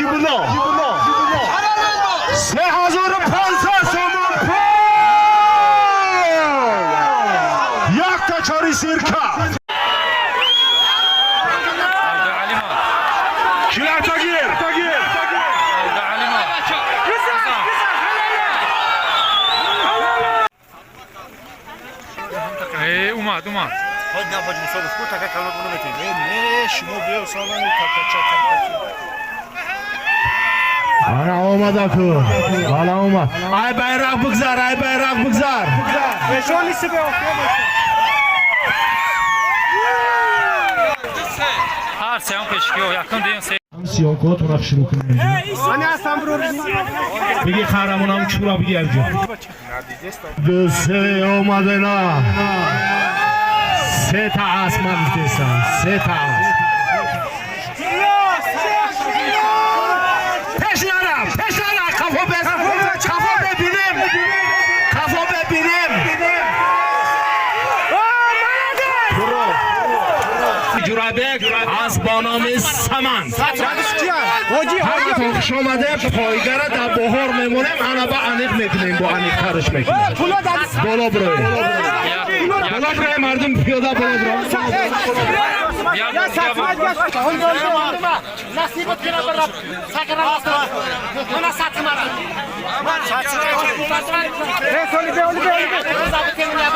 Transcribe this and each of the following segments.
جیبنا 3500 سومون پول یک تا چاری سیرکه شیلت تاگیر اومد خود نخواهد مصابه خود تکه کلمه کنه بتید نه شما بیا سالانی تکه آنا اومد اکو حالا اومد ای بیرق بگذار بشون نیستی به هر سیان پیشکی و یکم دیم سی هم سیاکات رو شروع کنیم من هستم برو بگی خرمون هم چورا بگی ارجا دوسته اومده نه 3 تا اسب من دیستم 3 تا اسب پیش نرم کفو ببینیم جورابک از بانام سمن هر که خوش آمده پایگره در بحار میمونیم انا با انیق میکنیم با انیق ترش میکنیم بالا بروی مردم پیاده بالا بروی یا ساتمات نصیبت کنه برا سکران اونا ساتمات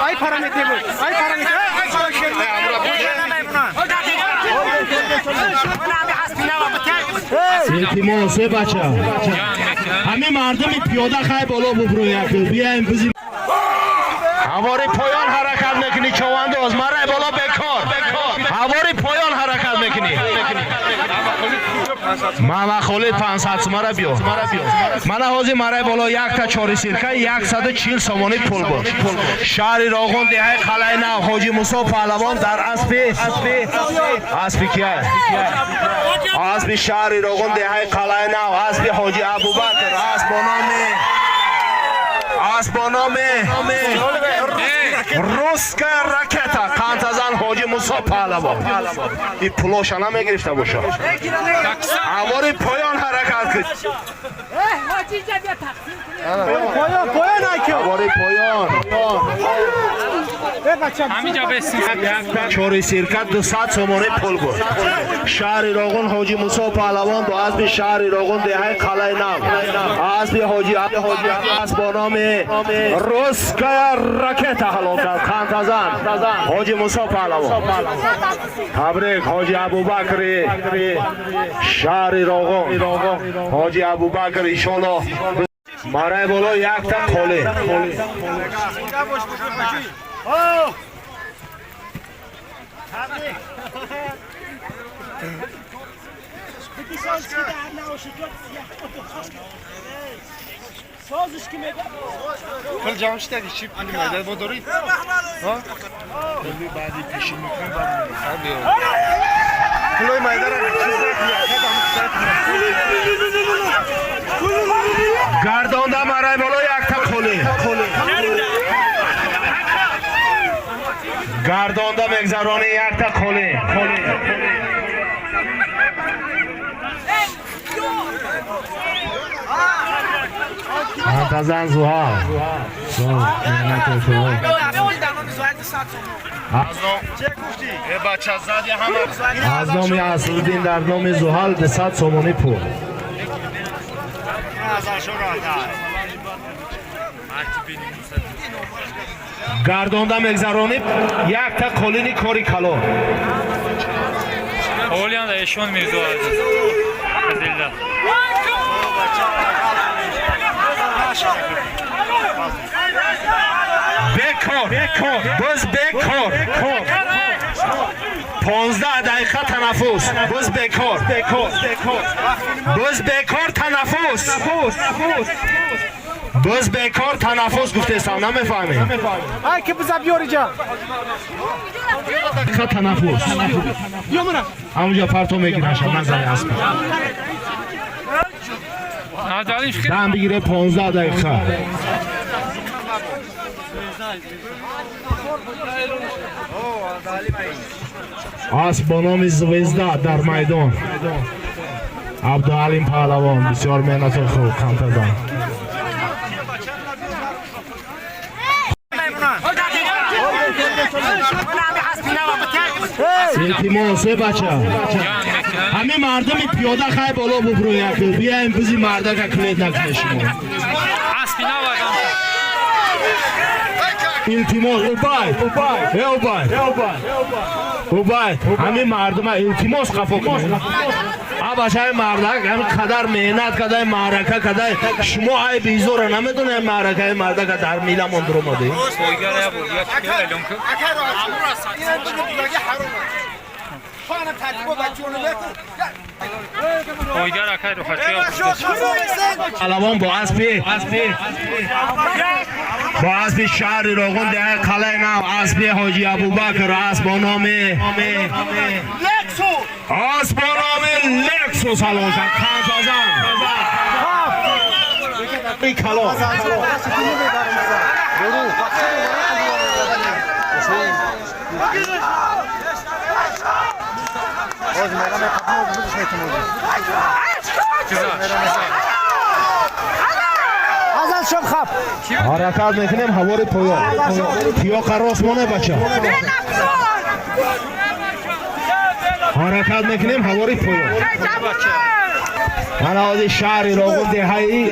ای پارامتر سنتیمون سه بچه همه مردم پیاده خواهی بالا ببروی بیایم بزیم هواری پایان حرکت میکنی چوانداز مرای بالا بکار هواری پایان حرکت میکنی ماما خالد 500 سومه بیار من حاضی مرای بالا یک تا چاری سیرکه 140 سومانی پول بود شهر راغون دهه قلعه نو حاجی موسی پهلوان در اسب کیه اسب شهر راغون دهه قلعه نو اسب حاجی ابوبکر اسب با نام روسکا راکتا قانتازان حاجی موسی پهلوان این پولوش نمیگرفته باشه هواری پایان حرکت کرد هواری پایان همینجا بسیم چوری سیرکت 200 سومانی پول بود شهر راغون حاجی موسی پهلوان با اسب شهر راغون دهه قلعه نو اسب حاجی اسب با نام روسکا راکتا هلاکت قانتازان حاجی موسی پهلوان تبریک حاجی ابوبکر شهر راغون حاجی ابوبکر ایشالا مرای بالا یک تا کوله سازش که میگه کل جامش تاگی چی میده با دارید ها کلی بعدی پیشی میکنم بعد کلوی مایدار گردانده مرای بالا یک تا کوله گردانده مگذرانه یک تا کوله قانتازان زوها از نام اصلالدین در نام زحل 200 سومانی پول گردانده مگذرانی یک تا کلینی کاری کلو اولیان دا ایشون میرزو عزیز عزیزالله بکار بز بکار 15 دقیقه تنفس بز بکار تنفس بز بکار تنفس گفته استم نمیفهمی ای که بزا بیاری جا تنفس همونجا پرتو میگیرن شما نظری هست دم بگیره 15 دقیقه اسب با نام زوزده در میدان عبدالعلیم پهلوان بسیار مهنت خوب کانترزن التماس بچه همه مردم پیاده خیلی بالا ببرو بیایم بزی مرده که کلید نکنه شما التماس اوبای همه مردم التماس قفا کنه بچه های مرده همه قدر مهنت کده معرکه کده شما های بیزور نمیدونه معرکه مرده که در میله من در اومده پهلوان با اسب شهر راغون ده قلعه نو اسب حاجی ابوبکر اسب با نام لکسوس حلوشن کانتازن کلا حرکت میکنیم هواری پیا قراس مانه بچه حرکت میکنیم هواری پیا منازی شهر راغون دهی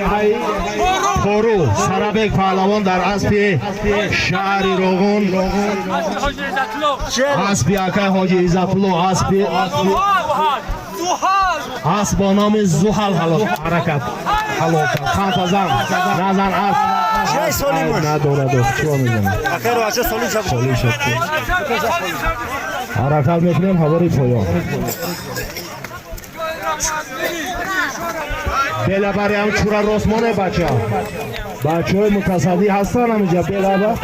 خورو سرابک پهلوان در اسب شهر راغون اسب یکه حاجی عزتالله اسب با نام زحل حرکت حلوکت خانتازن نزن اسب نداره چرا میزنم سالی شد حرکت میکنیم هواری پایان بلبری هم چورا رسمانه بچه های متصدی هستن همینجا بلبر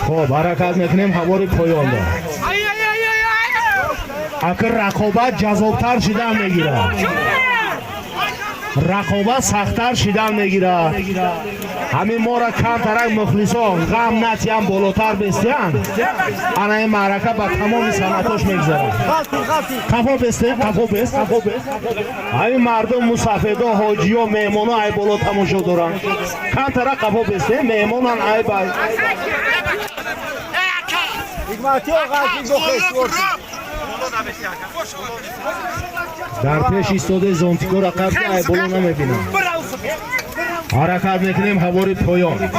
خب حرکت میکنیم هواری پایان دار اگر رقابت جذابتر شدن میگیره رقابت سختتر شدن میگیره همین ما را کم ترک مخلصان غم نتی هم بالاتر بستیان انا این معرکه با تمام سنتاش میگذاره کفا بسته همین مردم مسافدا حاجی و مهمان ها ای بالا تماشا دارن کم ترک کفا بسته مهمان ها ای بای در پیش ایستاده زانتیکو را قبل ای بالا نمیبینم حرکت میکنیم هواری پایان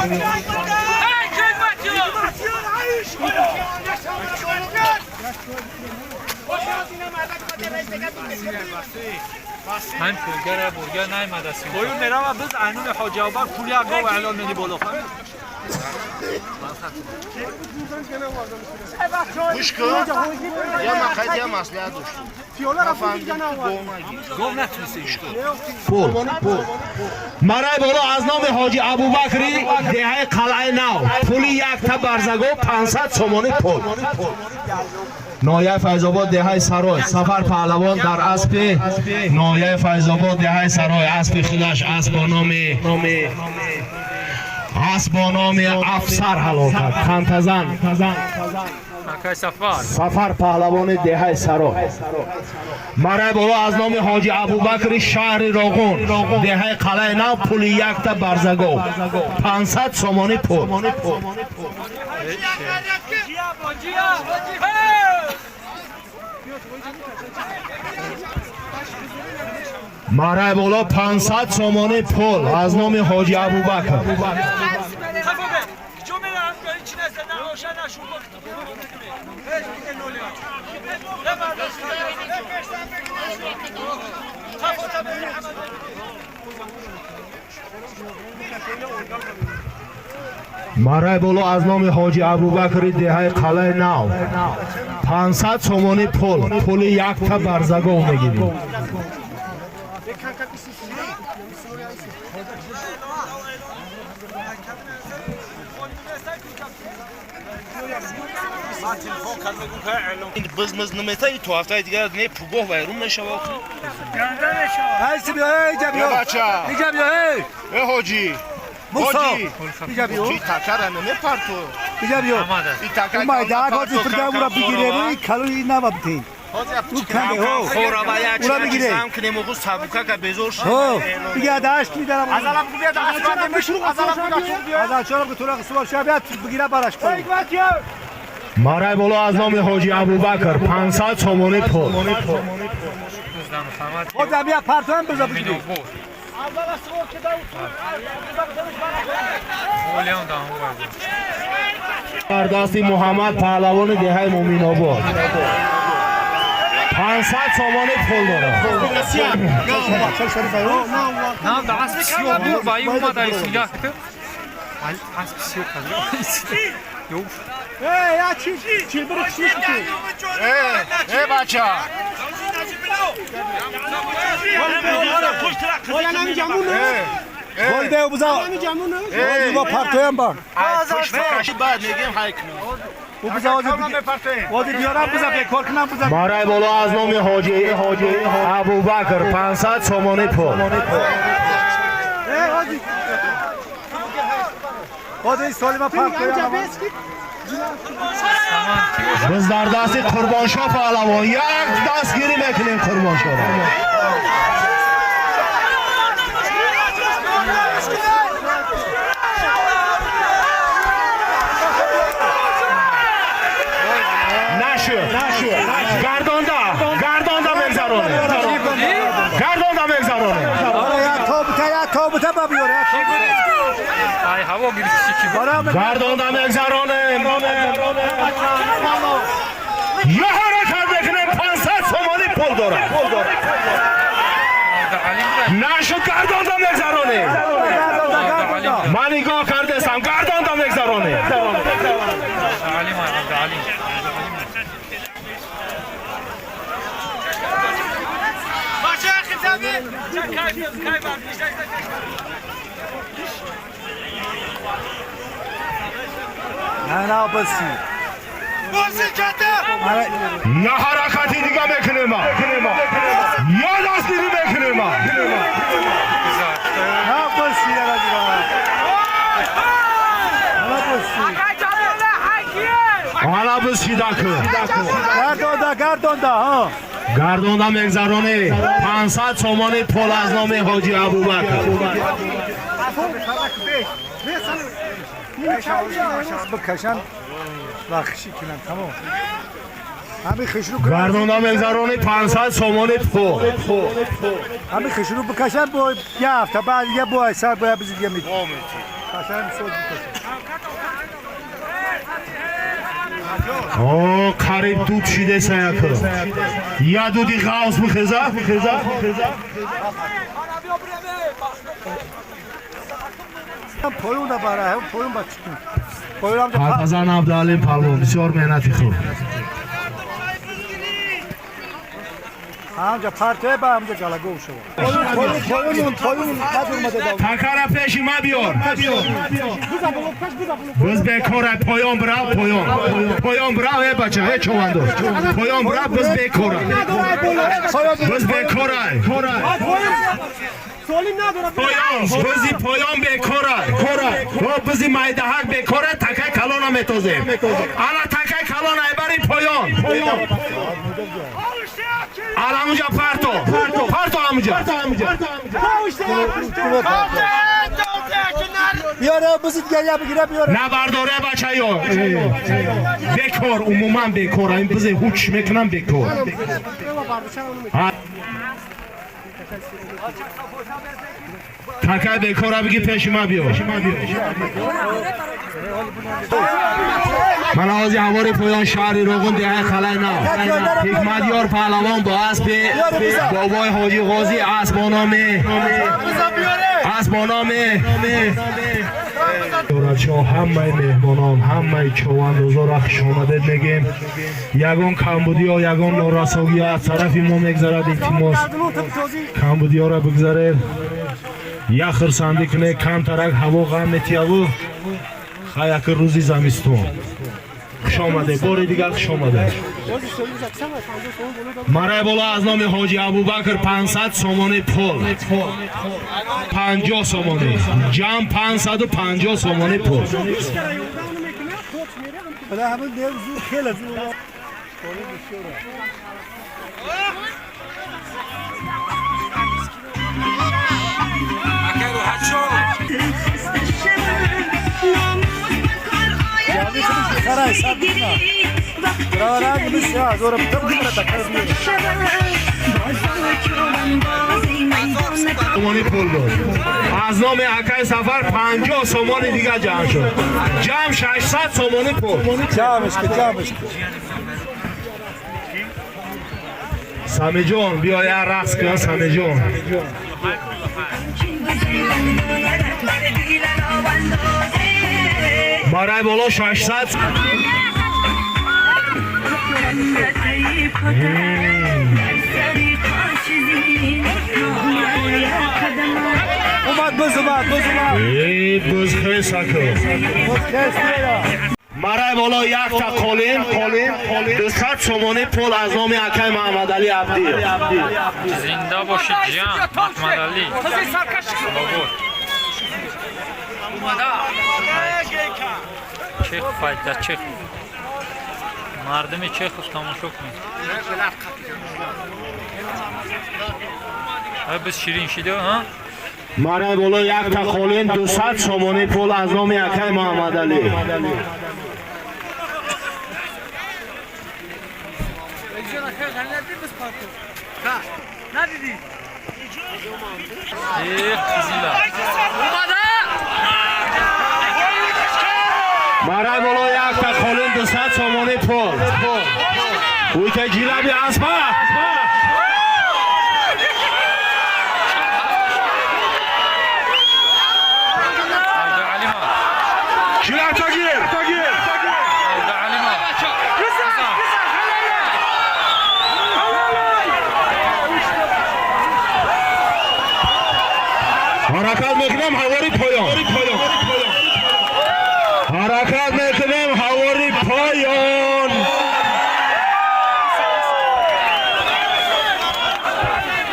من پولگر نیمده است بایون میرم و بز عنون حاجی ابوبکر پولی اگاه و اعلان منی بالا خواهد گوش کن یا مقید یا مسئله داشتیم گاه نتونسته پول مرای بالا از نام حاجی ابوبکری دهه قلعه نو پولی یک تا برزگو 500 سومانی پول نایه فیض‌آباد دهه سرای سفر پهلوان در اسب نایه فیض‌آباد دهه سرای اسب خودش اسب با نام افسر حلاکت خانتازن سفر پهلوان دهه سرای مرای بالا از نام حاجی ابوبکر شهر راغون دهه قلعه نو پول یک تا برزگو 500 سومانی پول مرای بالا 500 سومانی پول از نام حاجی ابوبکر مرای بالا از نام حاجی ابوبکر دهه قلعه نو 500 سومانی پول یک تا برزگو میگیریم این بزمز نمیته ای تو هفته دیگر نه پوگاه ویرون نشوه هایسی بیا اینجا بیا بچه اینجا بیا ای حاجی اینجا بیا چی تکر نمی پرتو اینجا بیا این تکر اومده اگه فردا برا بگیره روی کلوی نبا بتین خورا یک چیز هم کنیم و سبوکه که بزور شد دیگه داشت میدارم از الان بگو بیاد از الان بگو از از چرا که تو را سوال شبیه بگیره برش کنم مرای بالا از نام حاجی ابوبکر 500 سومانی پول خود هم یه پرتو هم بذار بگیری بردستی محمد پهلوان دهه مومین آباد 500 سومانی پول داره نه دست بسیار دور با این اومد ای سیگاه کتر دست بسیار کتر یا چی برو چی ای بچه گل ده بزا با پرتو هم با بعد میگیم های کنیم او بزا وادی بیارم بزا بکار کنم بزا مرای بالا از نام حاجی ابوبکر 500 سومانی پول وادی سالم پرتو هم biz در دست قربانشاه پهلوان یک دستگیری میکنیم قربانشاه را نشد گردانده میگذرونه یا تابوته با بیاره ای هوا گیرشی کی گردانده میگذرونه یه حرکت بکنه 500 سومانی پول داره نشد گردانده میگذرونه من نگاه کردستم گردانده میگذرونه نه بسی یه حرکتی دیگه میکنه ما یا دست دیگه میکنه ما نه بسی حالا بسی گردانده ها گردانده میگذرونه 500 سومانی پول از نام حاجی ابوبکر بکشن و خشی کنن تمام همین خشرو گردانده میگذرونه 500 سومانی پول همین خشرو بکشن با یه هفته بعد یه با سر باید بزید یه میگه قشنگ سوز بکشن اوه قریب دود شیده سیکر یا دودی غاز بخیزه پایون داره پایون با چکن پایون هم حافظان عبدالعلیم پهلوان بسیار مهنتی خوب همجا پرتوه با همجا جلگو شد پایون تکر پیشی ما بیار بز بکاره پایان برا پایان برا ای بچه ای چواندو پایان برا بز بکاره پایان بزی پایان بکاره بزی مایده حق بکاره تکه کلان هم اتوزه انا تکه کلان ای بری پایان آل همونجا پرتو همونجا بیاره بزید گریه بگیره بیاره نه برداره بچه یا بکار عموما بکار این بزه هوچ میکنم بکار تکه بکاره بگی پیش ما بیا من آزی هواری پایان شهری روغن دهه خلای نه حکمت یار پهلوان با اسب بابای حاجی غازی اسبانامه دورچه همه مهمانان همه چواندوزا را خوش آمدید میگیم یگان کمبودی ها یگان نارساگی ها از طرف ما میگذرد التماس کمبودی ها را بگذرید یک خرسندی کنه کم ترک هوا غم میتیابو خیک روزی زمستون خوش آمده باری دیگر خوش آمده مرای بالا از نام حاجی ابوبکر 500 سومانی پول 50 سومانی جمع 550 سومانی پول همون دیو زور خیلی زور Saray sabitna. Bravo biz ya zor bir tabii سومانی پول بود از نام اکای سفر 50 سومانی دیگه جمع شد جمع 600 سومانی پول جامش سامی جون بیا یه رقص کن سامی جون برای بالا 600 اومد بز بز خیلی سکر مرای بالا یک تا قولین 200 سومانی پول از نام اکای محمد علی عبدی زنده باشید جان محمد علی چخ فایده چخ مردم چخ تماشا کنید بس شیرین شده ها مرای بالا یک تا قولین 200 سومانی پول از نام اکای محمد علی مرای بالا یک تا قولین 200 سومانی پول اوی که جیلبی اسبا جیلب تا گیر حرکت میکنم هواری پایان حرکت میکنم هواری پایان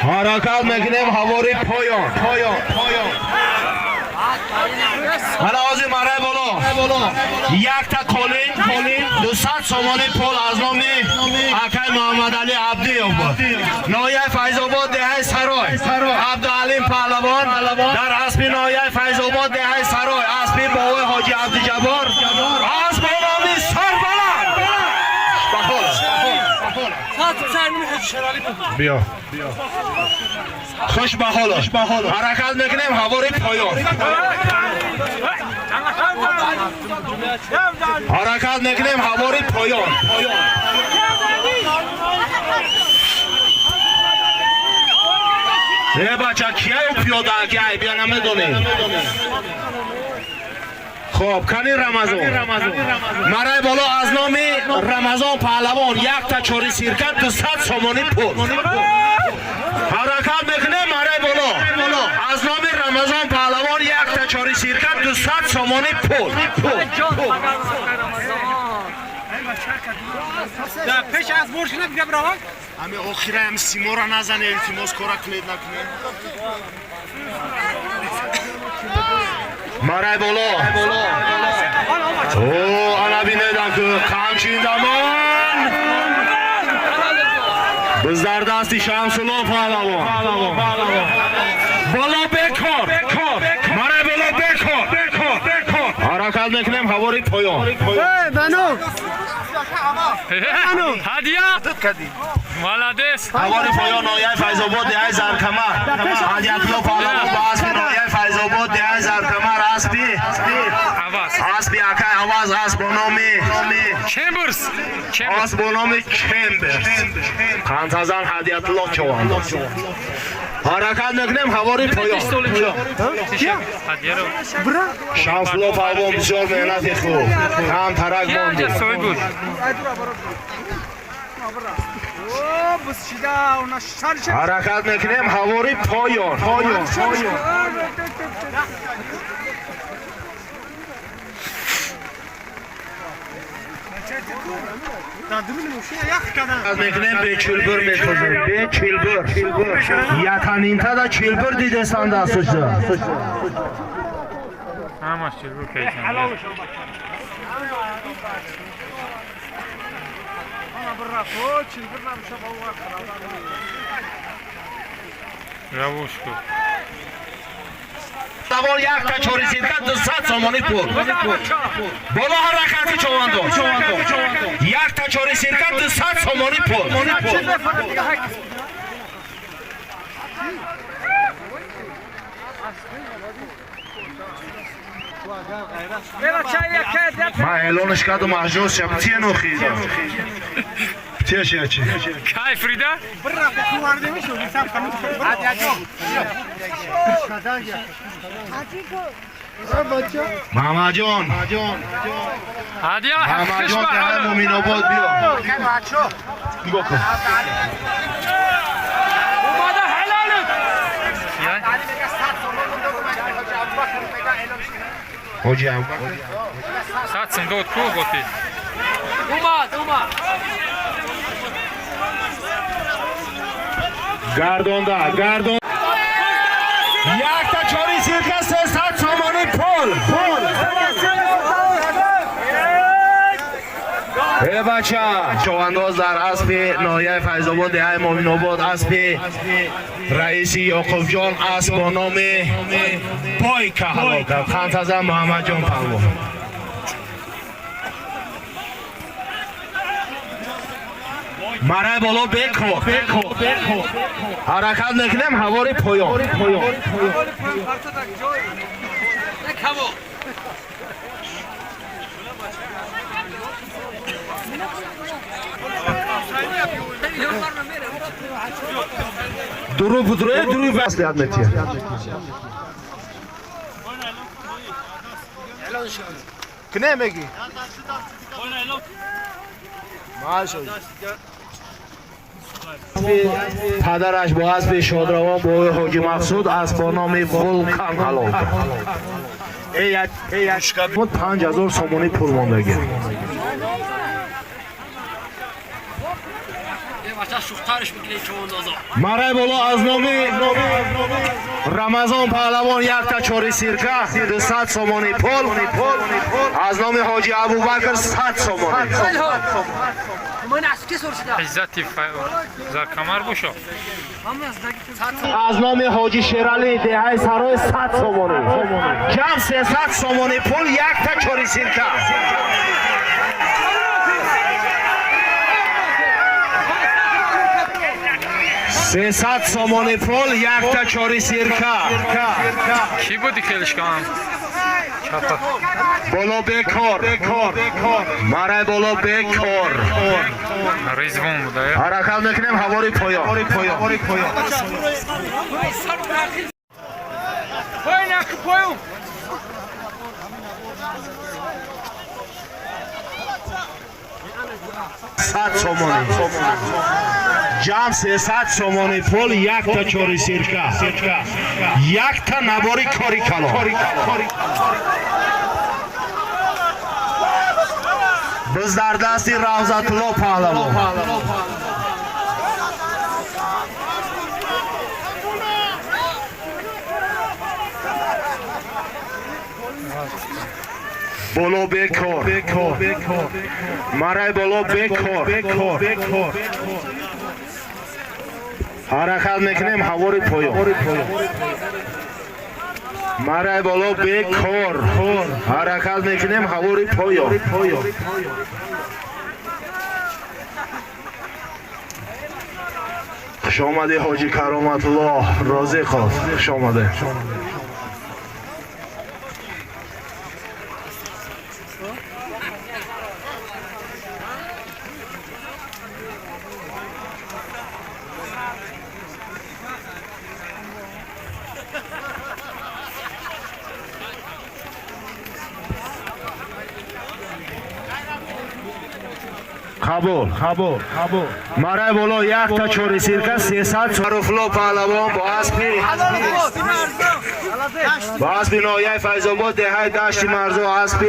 حرکت میکنم هواری پایان حالا آزی مرای بالا یک تا قولین 200 سومانی پول از نام اکای محمد علی عبدی نایه فیض‌آباد دهه سرای عبدالعلیم پهلوان در اسبی نایه فیض‌آباد دهه سرای اسبی باوی حاجی عبدالجبار اسب نامی سربلند بیا خوش به حال حرکت میکنیم هواری پایان حرکت میکنیم هواری پایان بچه کیه او پیاده اگه بیا نمیدونیم خب کنی رمضان مرای بالا از نام رمضان پهلوان یک تا چوری سیرکت 200 سومانی پول حرکت میکنه مرای بالا از نام رمضان پهلوان یک تا چوری سیرکت 200 سومانی پول پیش از برش نگه برای همه آخیره هم سیما را نزنه التماس کارا کلید نکنه مرای بالا او انا بینیدم که قمچین دمان بز در دستی شمسالله پهلوان بالا بکار مرای بالا بکار حرکت میکنیم هواری پایان هدیه مالادس هواری پایان نایه فیض‌آباد دهه زرکمر هدیت‌الله پهلوان با اسبی نایه فیض‌آباد دهه زرکمر اسبی اکای عوض اسب با نام چمبرز اسب با نام چمبرز خانتازان هدیت‌الله چوان حرکت میکنیم هواری پایان شمسالله پهلوان بسیار محنت خوب هم ترک باندی حرکت میکنیم هواری پایان از میکنیم به چلبر میکنیم به چلبر یتنینتا دا چلبر دیدستان دستش دا همش چلبر کیسان روش کن Davon یک تا چوری سیرکا 200 سومانی پول بالا حرکتی چواندو یک تا چوری سیرکا 200 سومانی پول ما اعلانش کردم محجوز شم تیه نو خیزم تیه شیه چی کی فریده؟ محمد جان هدیه محمد حقش جان ده بر مومین آباد بیا نگاه کن اومده حلاله حاجی هم ساتسın داد کو گفتی گردان یک تا چوری سیرکا 300 سومانی پول ای بچه چوانداز در اسب ناحیه فیض‌آباد دهه مومین آباد اسب رئیس یعقوب جان اسب با نام پای که حلال کرد خانتزم محمد جان پهلوان مرای بالا بکن حرکت نکنیم هواری پایان درو بدروی دروی وصلیت میتیه کنه میگی پدرش با اسب شادروان با حاجی مقصود از با نام ولکان حلال کرد 5000 سومانی پول ماندگی مرای بالا از نام رمضان پهلوان یک تا چوری سیرکا 200 سومانی پول از نام حاجی ابوبکر 100 سومانی عزتی زر کمر بوشو از نام حاجی شیرالی دهه سرای 100 سومانی جمع 300 سومانی پول یک تا چوری سیرکا 300 سومانی پول یک تا چوری سیرکا کی بودی خیلیش کنم؟ بالا بکار مرای بالا بکار ریزبون بوده حرکت میکنیم هواری پایا پایو 100 سومانی جمع 300 سومانی پول یک تا چوری سیرکا یک تا نباری کاری کلا بز در دستی روزت الله پهلوان بالا بکار مرای بالا بکار حرکت میکنیم هواری پایان مرای بالا بکار حرکت میکنیم هواری پایان خوش آمده حاجی کرامت الله راضی خواه خوش آمده قبول مرای بالا یک تا چوری سیرکا 300 فرفلو پهلوان با اسب ناحیه فیض‌آباد دهه دشت مرزو اسب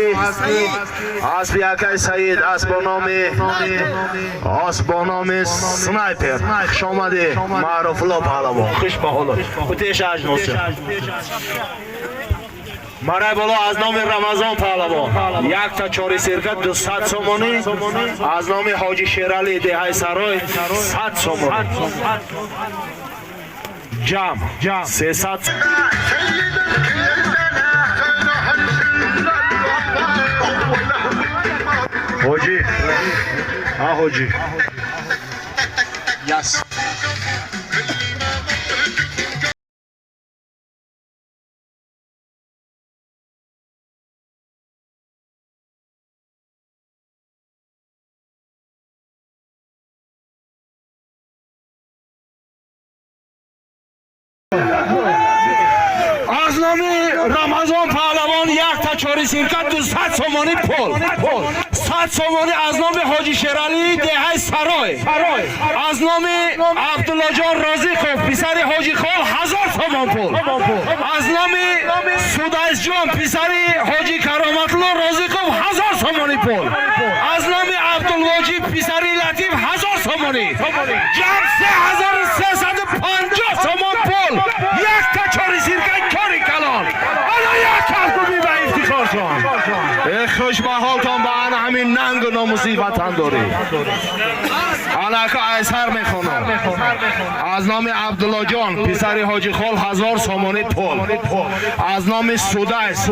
یکی سعید اسب با نام سنایپر خوش آمده معروف الله پهلوان خوش به حالت خودش اجناس مرای بالا از نام رمضان پهلوان یک تا چاری سرکه 200 سومانی از نام حاجی شیرالی دهه سرای 100 سومانی جمع 300 حاجی ها حاجی یس از نام رمضان پهلوان یک تا چاری سرکه 200 سومانی پول 100 سومانی از نام حاجی شیرالی دهه سرای از نام عبدالله جان رازیقوف پسر حاجی خال 1000 سومان پول از نام سودایس جان پسر حاجی کرامت الله رازیقوف 1000 سومانی پول از نام عبدالواجی پسر لطیف 1000 سومانی جمع 3350 سومان پول یک تا چاری سرکه کاری کلان حالا یک کس ببین به افتخار شان خوش به حالتان به آن همین ننگ و ناموسی وطن داری علکه ایسر میخونم از نام عبدالله جان پسر حاجی خال 1000 سومانی پول از نام سودایس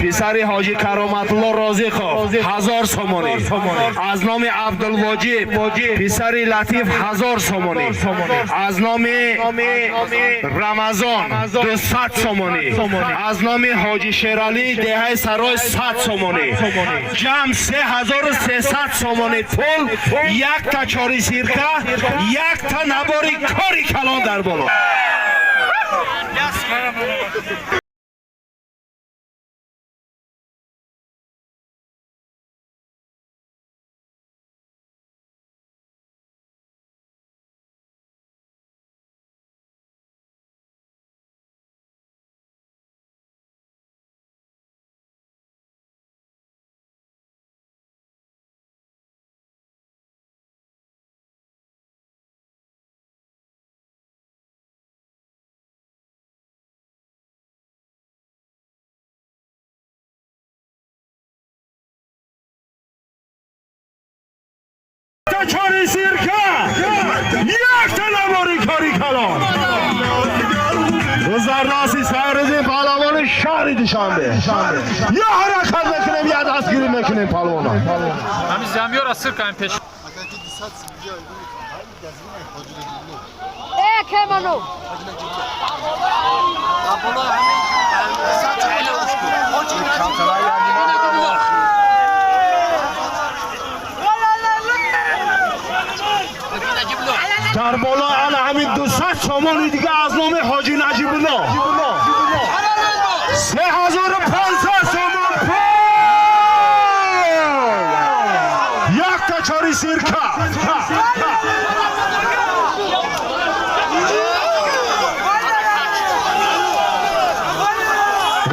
پسر حاجی کرامت الله رازیقوف 1000 سومانی از نام عبدالواجی پسر لطیف 1000 سومانی از نام رمضان 200 سومانی از نام حاجی شیرالی دهه سرای 100 سومانی جمع 3300 سومانی پول یک تا چاری سرکه یک تا نباری کاری کلان در بالا چاری سرکه یک تا نباری کاری کلان زراسی سایردین پهلوان شهری دوشنبه یا حرکت میکنیم یا دستگیری میکنیم پهلوانا همین زمیار از سر کنیم پیش که منو در بالا علی همین 200 سومانی دیگه از نام حاجی نجیب الله 3500 سومان پول یک تا چاری سرکه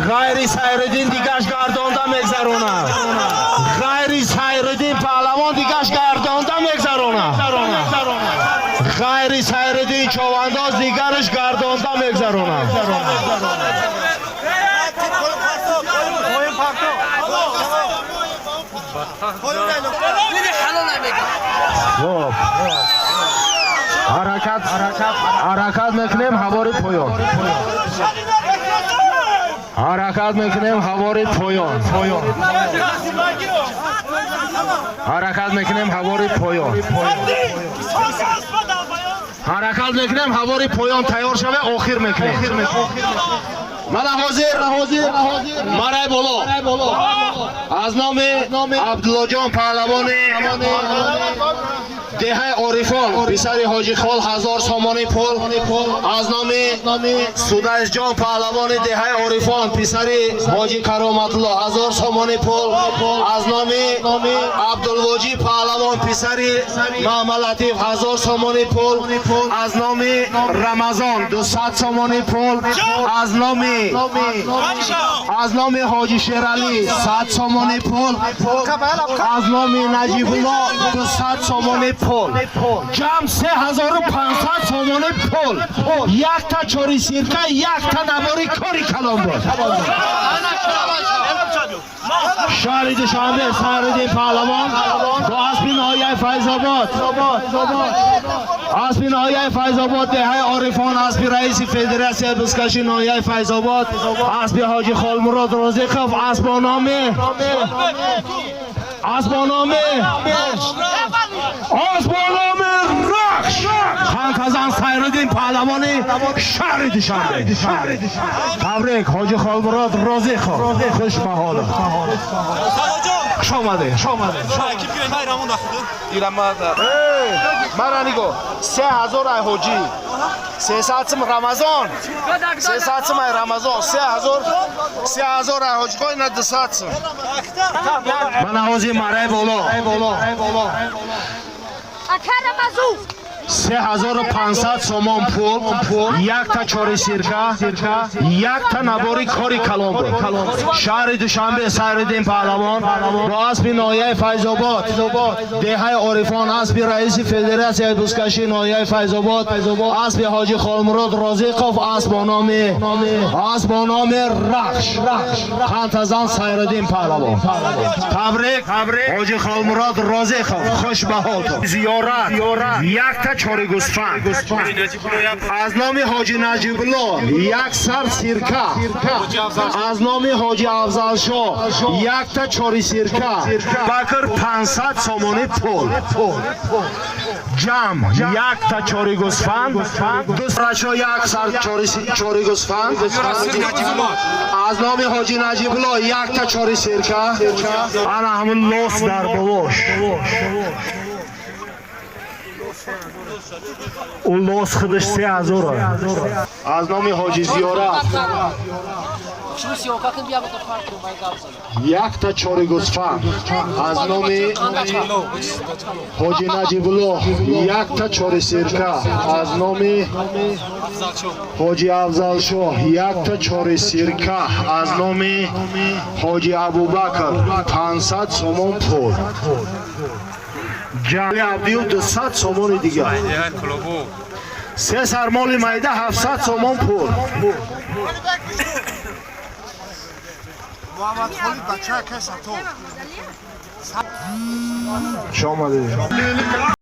غیری سایردین دیگهش گردانده میگذرونه غیری سایردین پهلوان دیگهش گردانده میگذرونه غیری سایردین چوانداز دیگرش گردانده میگذرونه حرکت میکنیم هواری پایان حرکت میکنیم هواری پایان حرکت میکنیم هواری پایان حرکت میکنیم هواری پایان تیار شوه آخر میکنیم من حاضر مرای بالا از نام عبدالله جان پهلوان دهه عارفان پسر حاجی خال 1000 سومانی پول از نام سودایس جان پهلوان دهه عارفان پسر حاجی کرامت الله 1000 سومانی پول از نام عبدالواجی پهلوان پسر محمد لطیف 1000 سومانی پول از نام رمضان 200 سومانی پول از نام حاجی شیرالی 100 سومانی پول از نام نجیب الله 200 سومانی پول پول جمع 3500 سومون پول یک تا چوری سیرکه یک تا نباری کاری کلام بود شهر دوشنبه سرد پهلوان با اسب ناحیه فیض آباد اسب ناحیه فیض آباد دهه عارفان اسب رئیس فدراسیون بزکشی ناحیه فیض آباد اسب حاجی خالمراد رازقov اسبانامه رخش خانتازان سیرالدین پهلوانی شهر دوشنبه تبریک حاجی خالمراد رازقov خوش به حال خوش آمده مرانیگو 3000 ای حاجی 300 رمضان 300 ای رمضان 3000 ای حاجی کوی نه 200 من حاجی مرای بالا اکر مزو 3500 سومون پول یک تا چوری سیرکه یک تا نباری کاری کلام بود شهر دوشنبه سیرالدین پهلوان با اسب ناحیه فیض آباد دهه عارفان اسب رئیس فدراسیون بزکشی ناحیه فیض آباد اسب حاجی خالمراد رازقov اسبانامه رخش خانتازان سیرالدین پهلوان تبریک حاجی خالمراد رازقov خوش به حال زیارت یک تا چوری گوسفند از نام حاجی نجیب الله یک سر سیرکه از نام حاجی افضل شاه یک تا چوری سیرکه بکر 500 سومون پول جمع یک تا چوری گوسفند دو رشا یک سر چوری گوسفند از نام حاجی نجیب الله یک تا چوری سیرکه انا همون لوس در بلوش اون لوس خودش 3000 از نام حاجی زیارت یک تا چوری گوسفند از نام حاجی نجیب الله یک تا چوری سیرکه از نام حاجی افضل شاه یک تا چوری سیرکه از نام حاجی ابوبکر 500 سومون پول جمعی عبدی و 200 سومون دیگه 3 سرمال میده 700 سومون پول محمد خالد بچه کس تو شما دیدید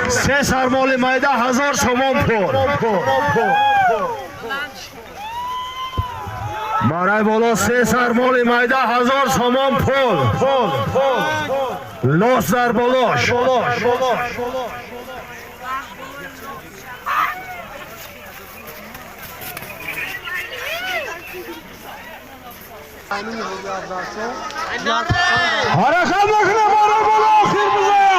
سه سرمال میده 1000 سومون پول مرای بالا 3 سرمال میده 1000 سومون پول لوس در بالاش حرکت نکنه مرای بالا آخر بزایا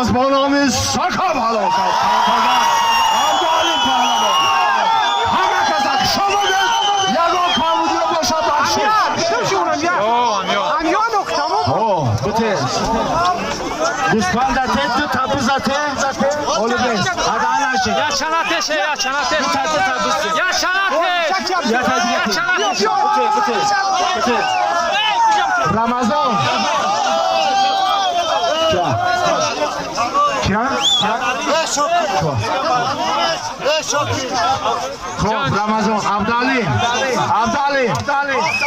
آسمانامی سکم حالا عبدالعلی پهلوان همه کسک شما ده یگان کامودی رو باشد بخشید امیان اکتامو بته گوسفند ده تو تپوزته اولو بیست ادانش چناتش یا چناتش یا چناتش رمضان خب رمضان عبدالی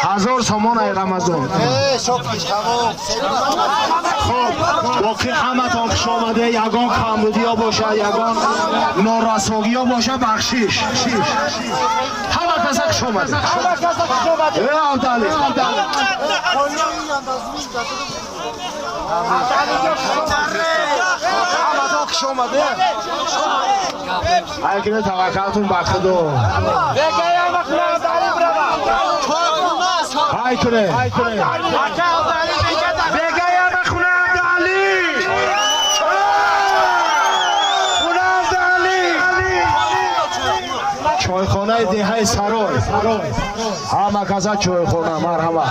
1000 سومون ای رمضان خب باقی همه تا خوش آمده یگان کمبودی ها باشه یگان نارساگی ها باشه بخشیش همه کسا خوش آمده ای عبدالی خوش آمده ای کنه توکلتون به خدا ای کنه بگه به خونه عبدالی خونه عبدالی چایخانه دهه سرای همه کسا چایخانه مرحبا